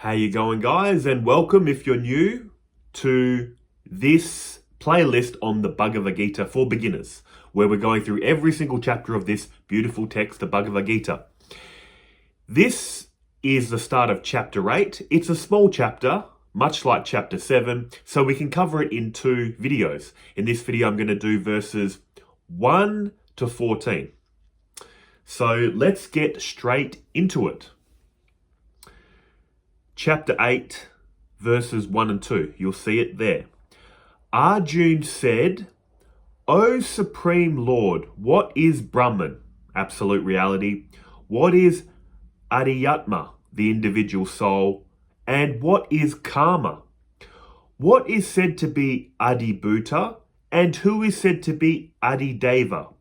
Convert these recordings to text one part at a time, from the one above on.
How you going, guys? And welcome if you're new to this playlist on the Bhagavad Gita for Beginners, where we're going through every single chapter of this beautiful text, the Bhagavad Gita. This is the start of chapter 8. It's a small chapter, much like chapter 7, so we can cover it in 2 videos. In this video, I'm going to do verses 1 to 14. So let's get straight into it. Chapter 8, verses 1 and 2. You'll see it there. Arjuna said, O Supreme Lord, what is Brahman, absolute reality? What is Adhyatma, the individual soul? And what is Karma? What is said to be Adibhuta? And who is said to be Adideva?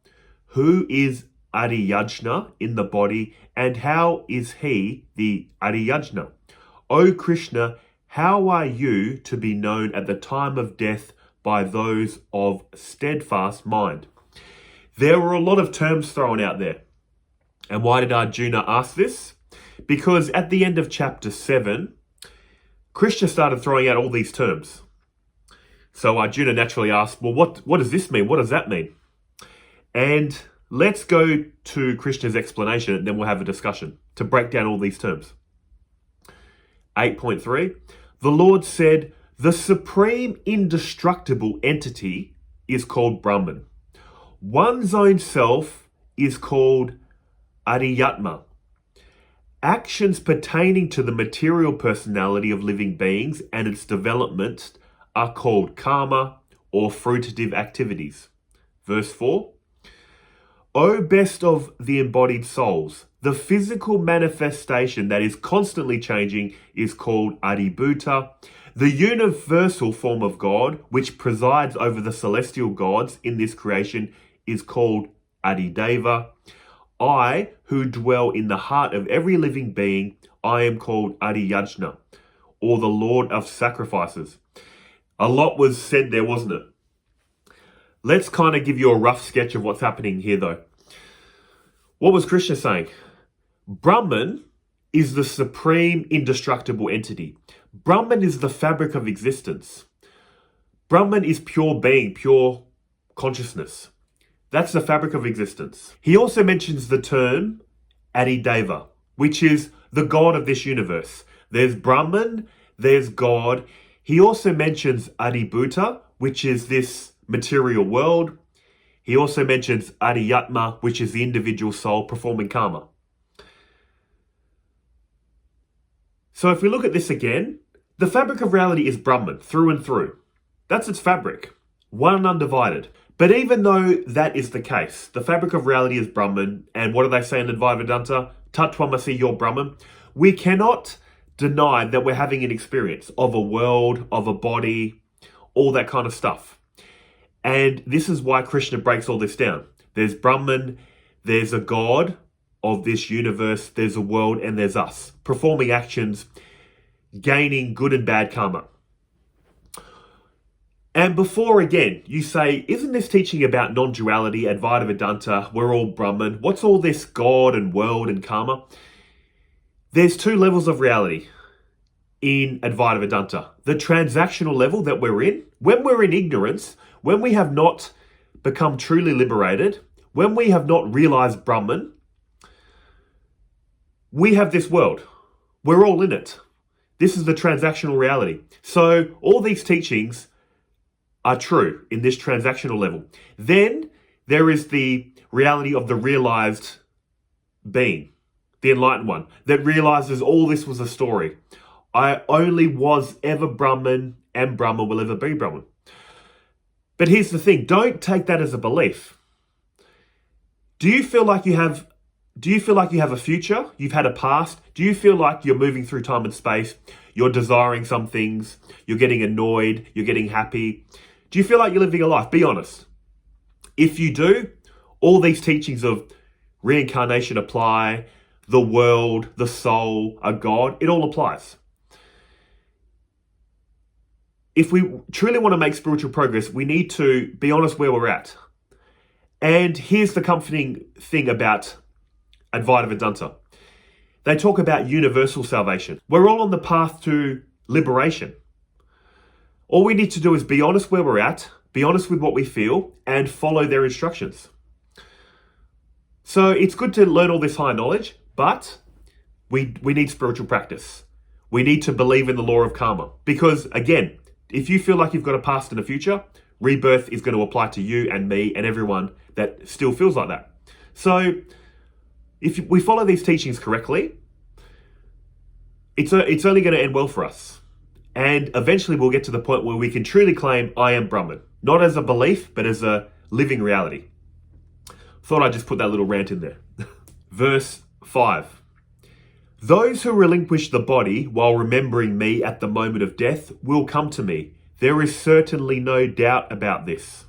Who is Adiyajna in the body? And how is he the Adiyajna? O Krishna, how are you to be known at the time of death by those of steadfast mind? There were a lot of terms thrown out there. And why did Arjuna ask this? Because at the end of chapter 7, Krishna started throwing out all these terms. So Arjuna naturally asked, well, what does this mean? What does that mean? And let's go to Krishna's explanation and then we'll have a discussion to break down all these terms. 8.3, the Lord said, the supreme indestructible entity is called Brahman. One's own self is called Adhyatma. Actions pertaining to the material personality of living beings and its development are called karma or fruitative activities. Verse 4, O best of the embodied souls, the physical manifestation that is constantly changing is called Adibhuta. The universal form of God, which presides over the celestial gods in this creation, is called Adideva. I, who dwell in the heart of every living being, I am called Adiyajna, or the Lord of sacrifices. A lot was said there, wasn't it? Let's kind of give you a rough sketch of what's happening here, though. What was Krishna saying? Brahman is the supreme indestructible entity. Brahman is the fabric of existence. Brahman is pure being, pure consciousness. That's the fabric of existence. He also mentions the term Adideva, which is the God of this universe. There's Brahman, there's God. He also mentions Adibhuta, which is this material world. He also mentions Adhyatma, which is the individual soul performing karma. So if we look at this again, the fabric of reality is Brahman, through and through. That's its fabric, one and undivided. But even though that is the case, the fabric of reality is Brahman, and what do they say in Advaita Vedanta? Tattvamasi, you're Brahman. We cannot deny that we're having an experience of a world, of a body, all that kind of stuff. And this is why Krishna breaks all this down. There's Brahman, there's a God of this universe, there's a world, and there's us, performing actions, gaining good and bad karma. And before, again, you say, isn't this teaching about non-duality, Advaita Vedanta, we're all Brahman, what's all this God and world and karma? There's 2 levels of reality in Advaita Vedanta. The transactional level that we're in, when we're in ignorance, when we have not become truly liberated, when we have not realized Brahman, we have this world. We're all in it. This is the transactional reality. So all these teachings are true in this transactional level. Then there is the reality of the realized being, the enlightened one, that realizes all this was a story. I only was ever Brahman, and Brahman will ever be Brahman. But here's the thing, don't take that as a belief. Do you feel like you have a future? You've had a past? Do you feel like you're moving through time and space? You're desiring some things, you're getting annoyed, you're getting happy. Do you feel like you're living a life? Be honest. If you do, all these teachings of reincarnation apply, the world, the soul, a God, it all applies. If we truly want to make spiritual progress, we need to be honest where we're at. And here's the comforting thing about Advaita Vedanta. They talk about universal salvation. We're all on the path to liberation. All we need to do is be honest where we're at, be honest with what we feel, and follow their instructions. So it's good to learn all this high knowledge, but we need spiritual practice. We need to believe in the law of karma. Because again, if you feel like you've got a past and a future, rebirth is going to apply to you and me and everyone that still feels like that. So if we follow these teachings correctly, it's only going to end well for us. And eventually we'll get to the point where we can truly claim, I am Brahman. Not as a belief, but as a living reality. Thought I'd just put that little rant in there. Verse 5. Those who relinquish the body while remembering me at the moment of death will come to me. There is certainly no doubt about this.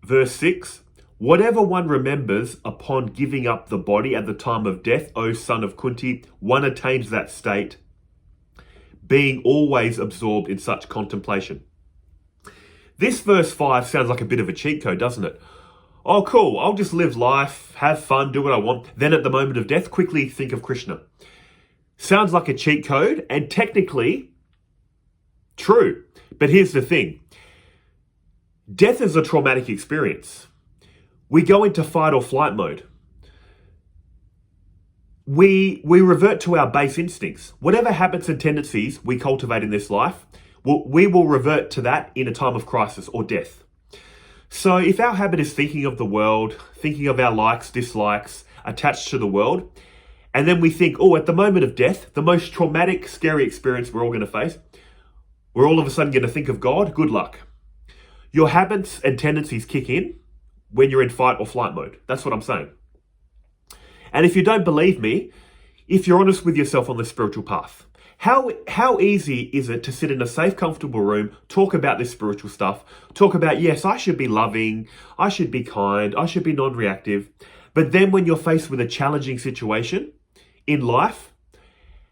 Verse 6. Whatever one remembers upon giving up the body at the time of death, O son of Kunti, one attains that state, being always absorbed in such contemplation. This verse 5 sounds like a bit of a cheat code, doesn't it? Oh, cool, I'll just live life, have fun, do what I want. Then at the moment of death, quickly think of Krishna. Sounds like a cheat code, and technically true. But here's the thing. Death is a traumatic experience. We go into fight or flight mode. We revert to our base instincts. Whatever habits and tendencies we cultivate in this life, we will revert to that in a time of crisis or death. So if our habit is thinking of the world, thinking of our likes, dislikes, attached to the world, and then we think, oh, at the moment of death, the most traumatic, scary experience we're all going to face, we're all of a sudden going to think of God, good luck. Your habits and tendencies kick in when you're in fight or flight mode. That's what I'm saying. And if you don't believe me, if you're honest with yourself on the spiritual path, how easy is it to sit in a safe, comfortable room, talk about this spiritual stuff, talk about, yes, I should be loving, I should be kind, I should be non-reactive. But then when you're faced with a challenging situation in life,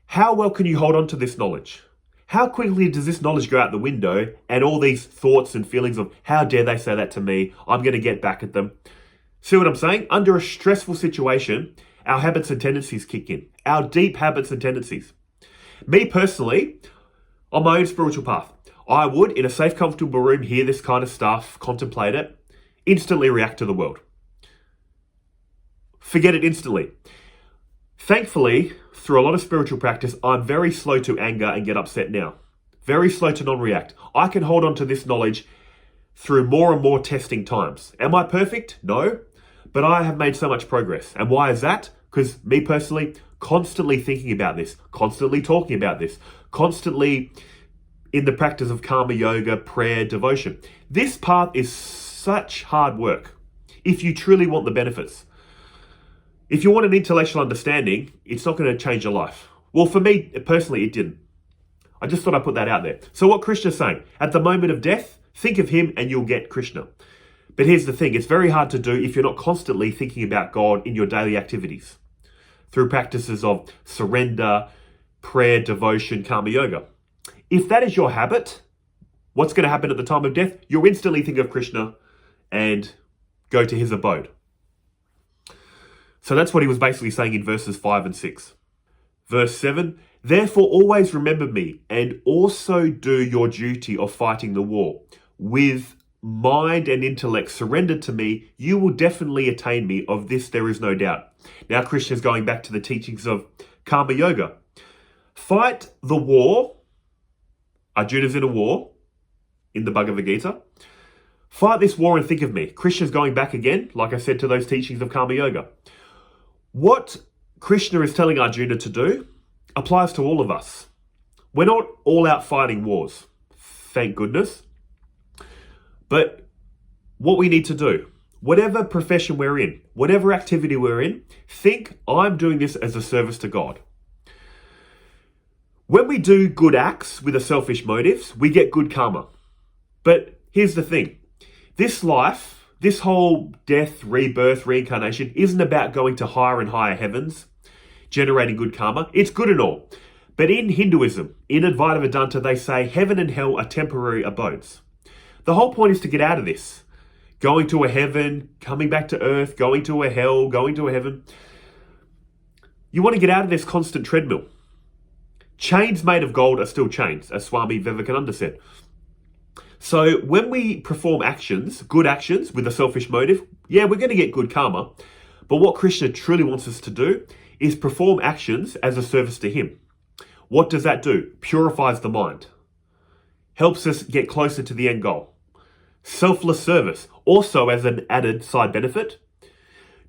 how well can you hold on to this knowledge? How quickly does this knowledge go out the window and all these thoughts and feelings of, how dare they say that to me? I'm going to get back at them. See what I'm saying? Under a stressful situation, our habits and tendencies kick in. Our deep habits and tendencies. Me personally, on my own spiritual path, I would, in a safe, comfortable room, hear this kind of stuff, contemplate it, instantly react to the world. Forget it instantly. Thankfully, through a lot of spiritual practice, I'm very slow to anger and get upset now. Very slow to non-react. I can hold on to this knowledge through more and more testing times. Am I perfect? No. But I have made so much progress. And why is that? Because me personally, constantly thinking about this, constantly talking about this, constantly in the practice of karma yoga, prayer, devotion. This path is such hard work if you truly want the benefits. If you want an intellectual understanding, it's not going to change your life. Well, for me personally, it didn't. I just thought I'd put that out there. So what Krishna's saying, at the moment of death, think of him and you'll get Krishna. But here's the thing, it's very hard to do if you're not constantly thinking about God in your daily activities through practices of surrender, prayer, devotion, karma yoga. If that is your habit, what's going to happen at the time of death? You'll instantly think of Krishna and go to his abode. So that's what he was basically saying in verses 5 and 6. Verse 7, therefore always remember me and also do your duty of fighting the war. With mind and intellect surrendered to me, you will definitely attain me. Of this there is no doubt. Now Krishna is going back to the teachings of karma yoga. Fight the war. Arjuna's in a war in the Bhagavad Gita. Fight this war and think of me. Krishna's going back again, like I said, to those teachings of karma yoga. What Krishna is telling Arjuna to do applies to all of us. We're not all out fighting wars, thank goodness. But what we need to do, whatever profession we're in, whatever activity we're in, think, I'm doing this as a service to God. When we do good acts with a selfish motives, we get good karma. But here's the thing. This life, this whole death, rebirth, reincarnation isn't about going to higher and higher heavens, generating good karma. It's good and all. But in Hinduism, in Advaita Vedanta, they say heaven and hell are temporary abodes. The whole point is to get out of this. Going to a heaven, coming back to earth, going to a hell, going to a heaven. You want to get out of this constant treadmill. Chains made of gold are still chains, as Swami Vivekananda said. So when we perform actions, good actions with a selfish motive, yeah, we're going to get good karma. But what Krishna truly wants us to do is perform actions as a service to him. What does that do? Purifies the mind. Helps us get closer to the end goal. Selfless service, also as an added side benefit.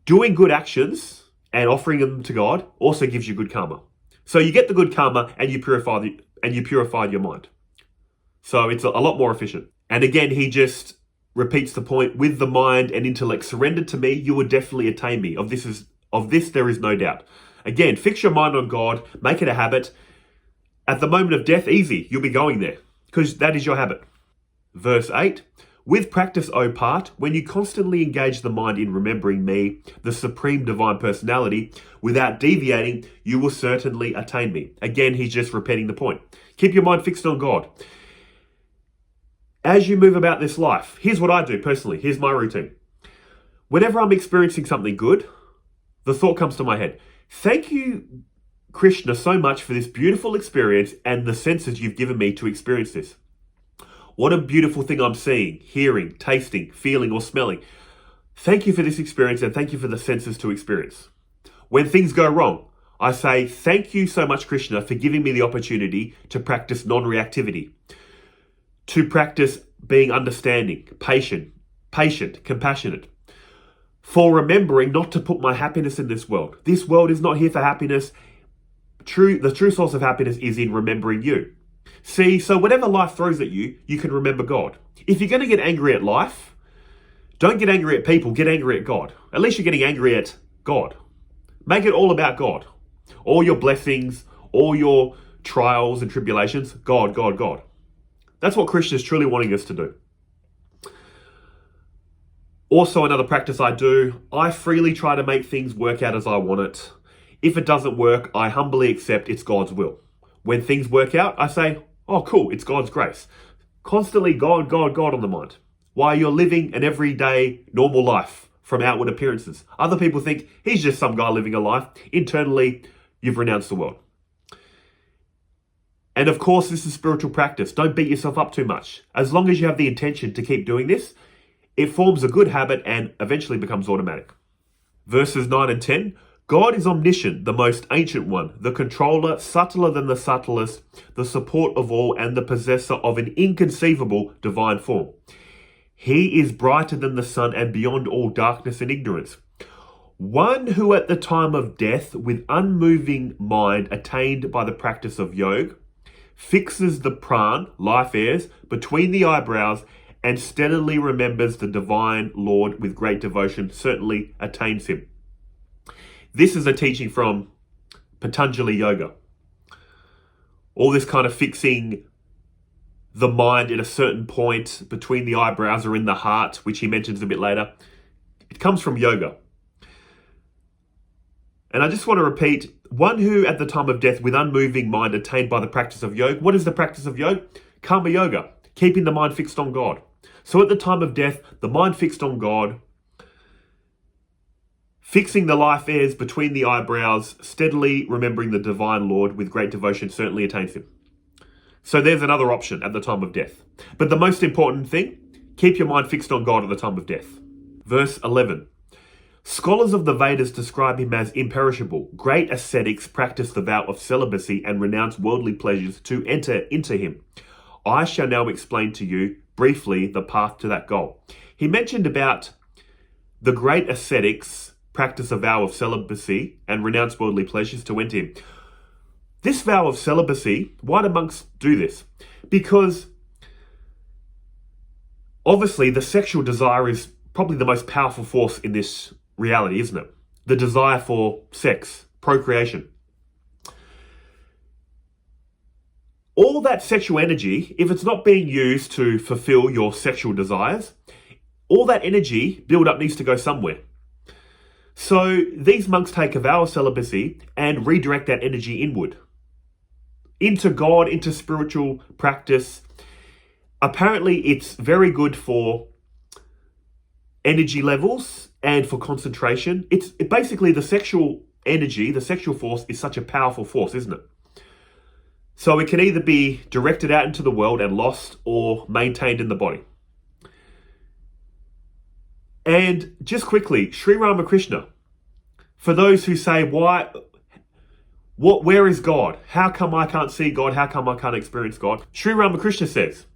Doing good actions and offering them to God also gives you good karma. So you get the good karma and you purified your mind. So it's a lot more efficient. And again, he just repeats the point, with the mind and intellect surrendered to me, you will definitely attain me. Of this there is no doubt. Again, fix your mind on God, make it a habit. At the moment of death, easy, you'll be going there, because that is your habit. Verse 8, with practice, O part, when you constantly engage the mind in remembering me, the supreme divine personality, without deviating, you will certainly attain me. Again, he's just repeating the point. Keep your mind fixed on God. As you move about this life, here's what I do personally. Here's my routine. Whenever I'm experiencing something good, the thought comes to my head. Thank you, Krishna, so much for this beautiful experience and the senses you've given me to experience this. What a beautiful thing I'm seeing, hearing, tasting, feeling, or smelling. Thank you for this experience and thank you for the senses to experience. When things go wrong, I say, thank you so much, Krishna, for giving me the opportunity to practice non-reactivity, to practice being understanding, patient, compassionate, for remembering not to put my happiness in this world. This world is not here for happiness. The true source of happiness is in remembering you. See, so whatever life throws at you, you can remember God. If you're going to get angry at life, don't get angry at people, get angry at God. At least you're getting angry at God. Make it all about God. All your blessings, all your trials and tribulations, God, God, God. That's what Krishna is truly wanting us to do. Also, another practice I do, I freely try to make things work out as I want it. If it doesn't work, I humbly accept it's God's will. When things work out, I say, oh, cool, it's God's grace. Constantly God, God, God on the mind. While you're living an everyday, normal life from outward appearances. Other people think he's just some guy living a life. Internally, you've renounced the world. And of course, this is spiritual practice. Don't beat yourself up too much. As long as you have the intention to keep doing this, it forms a good habit and eventually becomes automatic. Verses 9 and 10. God is omniscient, the most ancient one, the controller, subtler than the subtlest, the support of all, and the possessor of an inconceivable divine form. He is brighter than the sun and beyond all darkness and ignorance. One who at the time of death, with unmoving mind attained by the practice of yoga, fixes the pran, life airs, between the eyebrows, and steadily remembers the divine Lord with great devotion, certainly attains him. This is a teaching from Patanjali Yoga. All this kind of fixing the mind at a certain point between the eyebrows or in the heart, which he mentions a bit later, it comes from yoga. And I just want to repeat, one who at the time of death with unmoving mind attained by the practice of yoga. What is the practice of yoga? Karma yoga, keeping the mind fixed on God. So at the time of death, the mind fixed on God, fixing the life airs between the eyebrows, steadily remembering the divine Lord with great devotion certainly attains him. So there's another option at the time of death. But the most important thing, keep your mind fixed on God at the time of death. Verse 11. Scholars of the Vedas describe him as imperishable. Great ascetics practice the vow of celibacy and renounce worldly pleasures to enter into him. I shall now explain to you briefly the path to that goal. He mentioned about the great ascetics practice a vow of celibacy and renounce worldly pleasures to enter him. This vow of celibacy, why do monks do this? Because obviously the sexual desire is probably the most powerful force in this reality, isn't it? The desire for sex, procreation. All that sexual energy, if it's not being used to fulfill your sexual desires, all that energy build up needs to go somewhere. So these monks take a vow of celibacy and redirect that energy inward, into God, into spiritual practice. Apparently, it's very good for energy levels and for concentration. It's basically the sexual energy, the sexual force, is such a powerful force, isn't it? So it can either be directed out into the world and lost or maintained in the body. And just quickly, Sri Ramakrishna, for those who say, where is God? How come I can't see God? How come I can't experience God? Sri Ramakrishna says,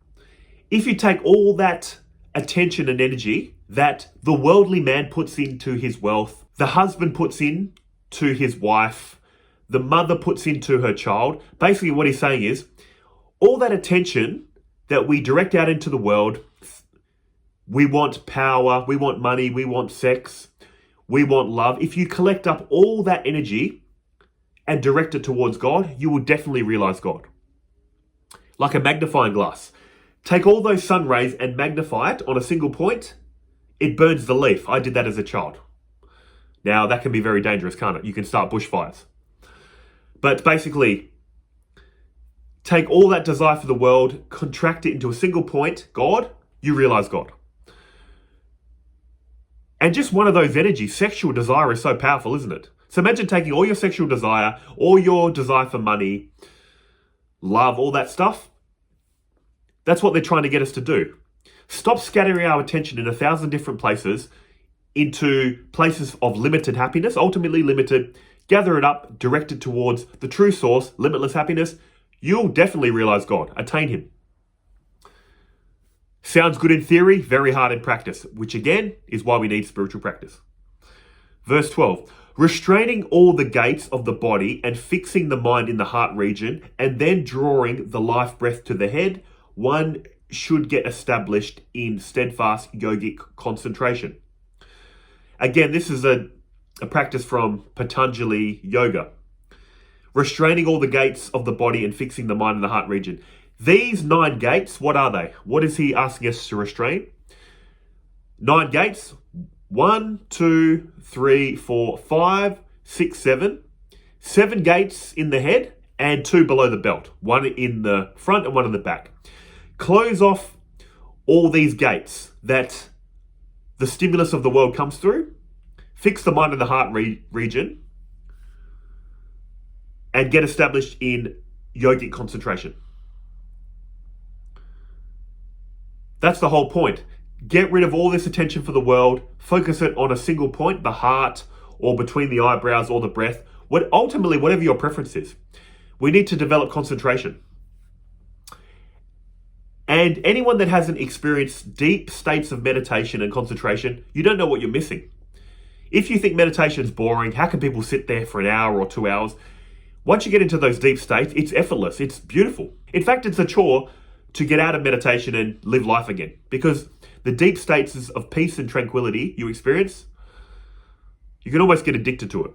if you take all that attention and energy that the worldly man puts into his wealth, the husband puts in to his wife, the mother puts into her child, basically what he's saying is, all that attention that we direct out into the world, we want power, we want money, we want sex, we want love. If you collect up all that energy and direct it towards God, you will definitely realize God. Like a magnifying glass. Take all those sun rays and magnify it on a single point. It burns the leaf. I did that as a child. Now, that can be very dangerous, can't it? You can start bushfires. But basically, take all that desire for the world, contract it into a single point, God, you realize God. And just one of those energies, sexual desire, is so powerful, isn't it? So imagine taking all your sexual desire, all your desire for money, love, all that stuff. That's what they're trying to get us to do. Stop scattering our attention in 1,000 different places into places of limited happiness, ultimately limited. Gather it up, direct it towards the true source, limitless happiness. You'll definitely realize God, attain Him. Sounds good in theory, very hard in practice, which again is why we need spiritual practice. Verse 12, restraining all the gates of the body and fixing the mind in the heart region, and then drawing the life breath to the head, one should get established in steadfast yogic concentration. Again, this is a practice from Patanjali Yoga. Restraining all the gates of the body and fixing the mind in the heart region. These 9 gates, what are they? What is he asking us to restrain? 9 gates. 1, 2, 3, 4, 5, 6, 7. 7 gates in the head and 2 below the belt. 1 in the front and 1 in the back. Close off all these gates that the stimulus of the world comes through. Fix the mind and the heart region. And get established in yogic concentration. That's the whole point. Get rid of all this attention for the world. Focus it on a single point, the heart, or between the eyebrows, or the breath. Ultimately, whatever your preference is. We need to develop concentration. And anyone that hasn't experienced deep states of meditation and concentration, you don't know what you're missing. If you think meditation is boring, how can people sit there for an hour or 2 hours? Once you get into those deep states, it's effortless. It's beautiful. In fact, it's a chore to get out of meditation and live life again. Because the deep states of peace and tranquility you experience, you can almost get addicted to it.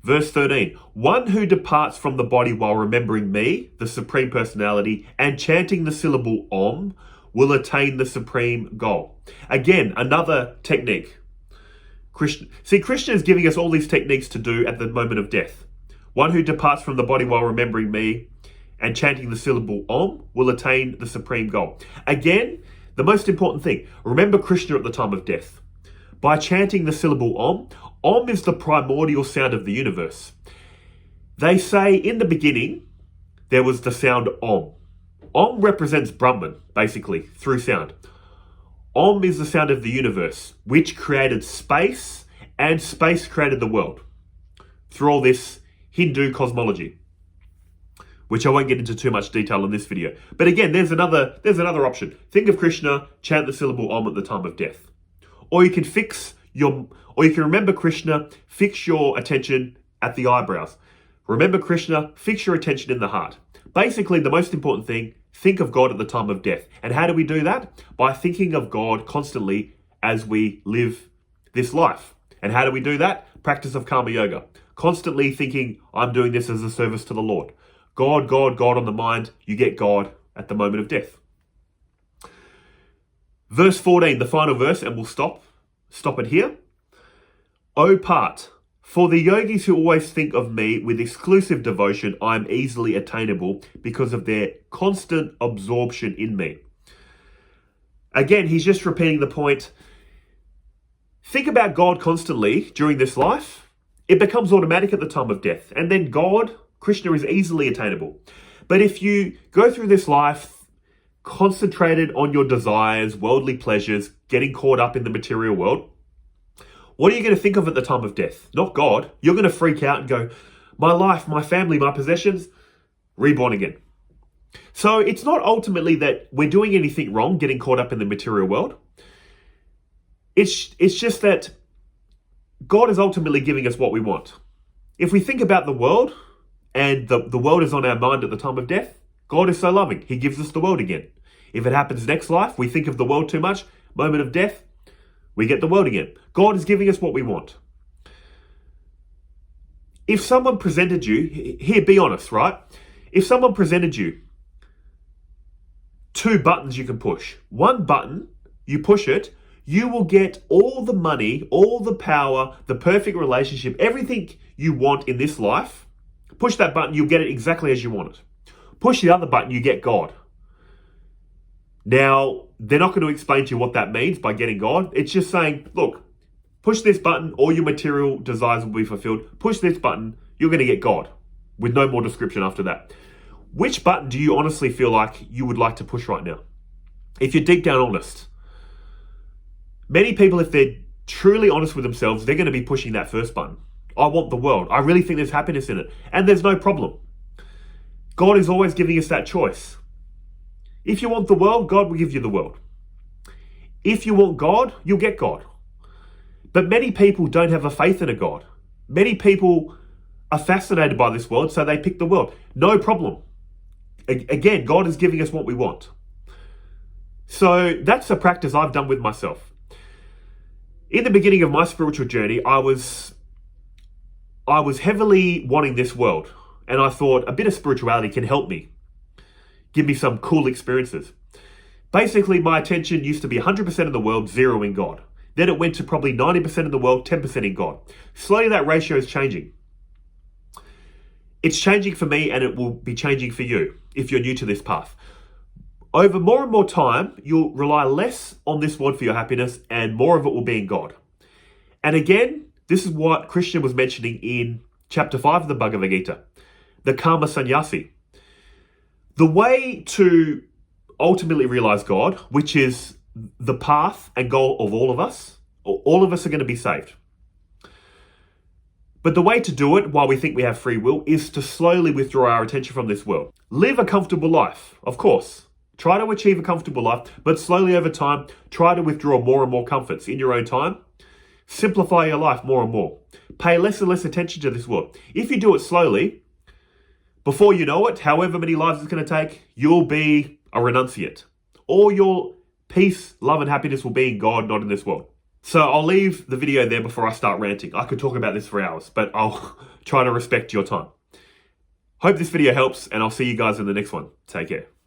Verse 13, one who departs from the body while remembering me, the Supreme Personality, and chanting the syllable Om, will attain the supreme goal. Again, another technique. Krishna is giving us all these techniques to do at the moment of death. One who departs from the body while remembering me and chanting the syllable Om will attain the supreme goal. Again, the most important thing, remember Krishna at the time of death. By chanting the syllable Om is the primordial sound of the universe. They say in the beginning, there was the sound Om. Om represents Brahman, basically, through sound. Om is the sound of the universe, which created space, and space created the world. Through all this Hindu cosmology, which I won't get into too much detail in this video. But again, there's another option. Think of Krishna, chant the syllable Om at the time of death. Or you can remember Krishna, fix your attention at the eyebrows. Remember Krishna, fix your attention in the heart. Basically, the most important thing, think of God at the time of death. And how do we do that? By thinking of God constantly as we live this life. And how do we do that? Practice of karma yoga. Constantly thinking, I'm doing this as a service to the Lord. God, God, God on the mind, you get God at the moment of death. Verse 14, the final verse, and we'll stop it here. O part, for the yogis who always think of me with exclusive devotion, I am easily attainable because of their constant absorption in me. Again, he's just repeating the point. Think about God constantly during this life, it becomes automatic at the time of death. And then God, Krishna, is easily attainable. But if you go through this life concentrated on your desires, worldly pleasures, getting caught up in the material world, what are you going to think of at the time of death? Not God. You're going to freak out and go, my life, my family, my possessions, reborn again. So it's not ultimately that we're doing anything wrong getting caught up in the material world. It's just that God is ultimately giving us what we want. If we think about the world, and the world is on our mind at the time of death, God is so loving. He gives us the world again. If it happens next life, we think of the world too much, moment of death, we get the world again. God is giving us what we want. If someone presented you, here, be honest, right? If someone presented you 2 buttons you can push. 1 button, you push it, you will get all the money, all the power, the perfect relationship, everything you want in this life. Push that button, you'll get it exactly as you want it. Push the other button, you get God. Now, they're not going to explain to you what that means by getting God. It's just saying, look, push this button, all your material desires will be fulfilled. Push this button, you're going to get God, with no more description after that. Which button do you honestly feel like you would like to push right now? If you're deep down honest. Many people, if they're truly honest with themselves, they're going to be pushing that first button. I want the world. I really think there's happiness in it. And there's no problem. God is always giving us that choice. If you want the world, God will give you the world. If you want God, you'll get God. But many people don't have a faith in a God. Many people are fascinated by this world, so they pick the world. No problem. Again, God is giving us what we want. So that's a practice I've done with myself. In the beginning of my spiritual journey, I was heavily wanting this world. And I thought a bit of spirituality can help me. Give me some cool experiences. Basically, my attention used to be 100% in the world, 0 in God. Then it went to probably 90% in the world, 10% in God. Slowly that ratio is changing. It's changing for me, and it will be changing for you if you're new to this path. Over more and more time, you'll rely less on this world for your happiness, and more of it will be in God. And again, this is what Krishna was mentioning in chapter 5 of the Bhagavad Gita, the karma sannyasi. The way to ultimately realize God, which is the path and goal of all of us are going to be saved. But the way to do it while we think we have free will is to slowly withdraw our attention from this world. Live a comfortable life, of course. Try to achieve a comfortable life, but slowly over time, try to withdraw more and more comforts in your own time. Simplify your life more and more. Pay less and less attention to this world. If you do it slowly, before you know it, however many lives it's going to take, you'll be a renunciate. All your peace, love, and happiness will be in God, not in this world. So I'll leave the video there before I start ranting. I could talk about this for hours, but I'll try to respect your time. Hope this video helps, and I'll see you guys in the next one. Take care.